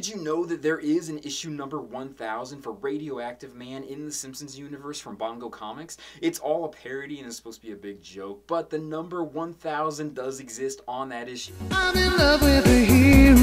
did you know that there is an issue number 1000 for Radioactive Man in the Simpsons universe from Bongo Comics? It's all a parody and is supposed to be a big joke, but the number 1000 does exist on that issue. I'm in love with a hero.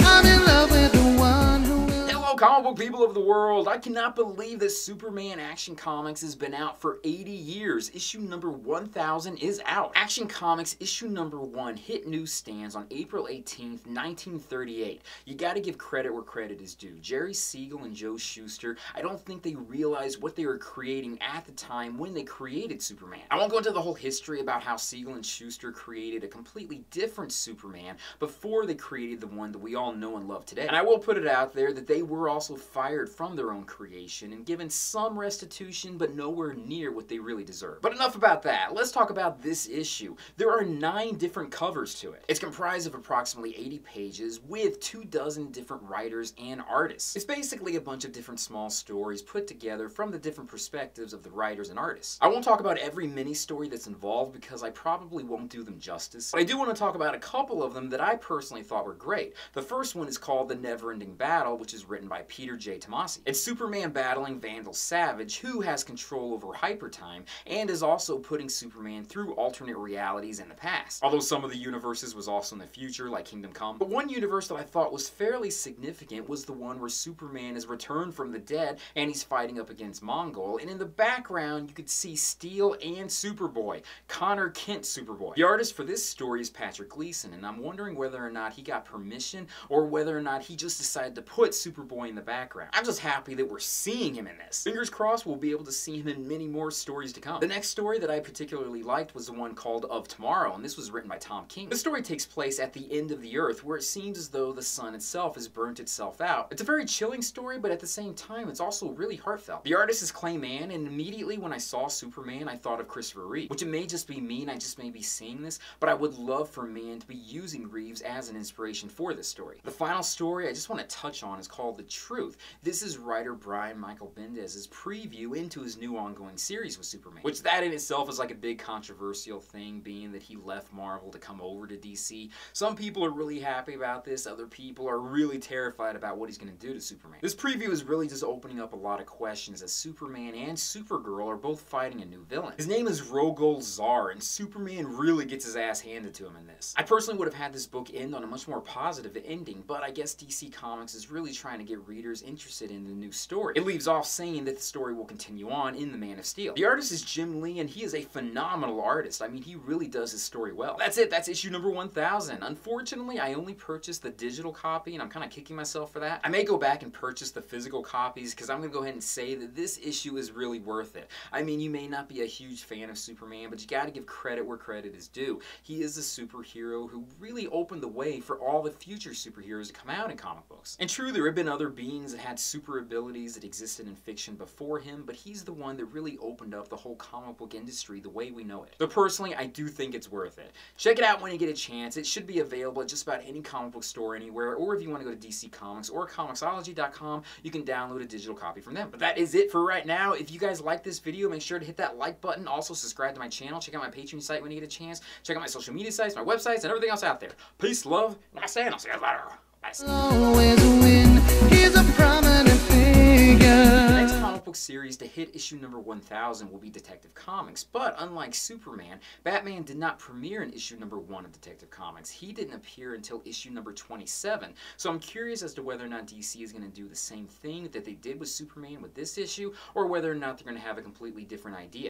I'm in love with the one who will... Hello, comic book people of the world. I cannot believe that Superman Action Comics has been out for 80 years. Issue number 1000 is out. Action Comics issue number 1 hit newsstands on April 18th, 1938. You gotta give credit where credit is due. Jerry Siegel and Joe Shuster, I don't think they realized what they were creating at the time when they created Superman. I won't go into the whole history about how Siegel and Shuster created a completely different Superman before they created the one that we all know and love today. And I will put it out there that they were also fired from their own creation and given some restitution, but nowhere near what they really deserve. But enough about that. Let's talk about this issue. There are 9 different covers to it. It's comprised of approximately 80 pages with 24 different writers and artists. It's basically a bunch of different small stories put together from the different perspectives of the writers and artists. I won't talk about every mini story that's involved because I probably won't do them justice, but I do want to talk about a couple of them that I personally thought were great. The first one is called The Never-Ending Battle, which is written by Peter J. Tomasi. It's Superman battling Vandal Savage, who has control over hypertime and is also putting Superman through alternate realities in the past. Although some of the universes was also in the future, like Kingdom Come. But one universe that I thought was fairly significant was the one where Superman is returned from the dead and he's fighting up against Mongol, and in the background you could see Steel and Superboy, Connor Kent Superboy. The artist for this story is Patrick Gleason, and I'm wondering whether or not he got permission or whether or not he just decided to put Superboy in the background. I'm just happy that we're seeing him in this. Fingers crossed we'll be able to see him in many more stories to come. The next story that I particularly liked was the one called Of Tomorrow, and this was written by Tom King. The story takes place at the end of the Earth, where it seems as though the sun itself has burnt itself out. It's a very chilling story, but at the same time, it's also really heartfelt. The artist is Clay Mann, and immediately when I saw Superman, I thought of Christopher Reeve, which it may just be me and I just may be seeing this, but I would love for Mann to be using Reeves as an inspiration for this story. The final story I just want to touch on is called The Truth. This is writer Brian Michael Bendis's preview into his new ongoing series with Superman, which that in itself is like a big controversial thing, being that he left Marvel to come over to DC. Some people are really happy about this, other people are really terrified about what he's going to do to Superman. This preview is really just opening up a lot of questions as Superman and Supergirl are both fighting a new villain. His name is Rogol Zar, and Superman really gets his ass handed to him in this. I personally would have had this book end on a much more positive ending, but I guess DC Comics is really trying to get readers interested in the new story. It leaves off saying that the story will continue on in The Man of Steel. The artist is Jim Lee, and he is a phenomenal artist. I mean, he really does his story well. That's it. That's issue number 1000. Unfortunately, I only purchased the digital copy, and I'm kind of kicking myself for that. I may go back and purchase the physical copies because I'm going to go ahead and say that this issue is really worth it. I mean, you may not be a huge fan of Superman, but you got to give credit where credit is due. He is a superhero who really opened the way for all the future superheroes to come out in comic books. And true, there have been other beings that had super abilities that existed in fiction before him, but he's the one that really opened up the whole comic book industry the way we know it. But personally, I do think it's worth it. Check it out when you get a chance. It should be available at just about any comic book store anywhere, or if you want to go to DC Comics or Comixology.com, you can download a digital copy from them. But that is it for right now. If you guys like this video, make sure to hit that like button. Also, subscribe to my channel. Check out my Patreon site when you get a chance. Check out my social media sites, my websites, and everything else out there. Peace, love, and I say, and I'll see you later. Bye. Always win. He's a prominent figure. The next comic book series to hit issue number 1000 will be Detective Comics, but unlike Superman, Batman did not premiere in issue number 1 of Detective Comics. He didn't appear until issue number 27, so I'm curious as to whether or not DC is going to do the same thing that they did with Superman with this issue, or whether or not they're going to have a completely different idea.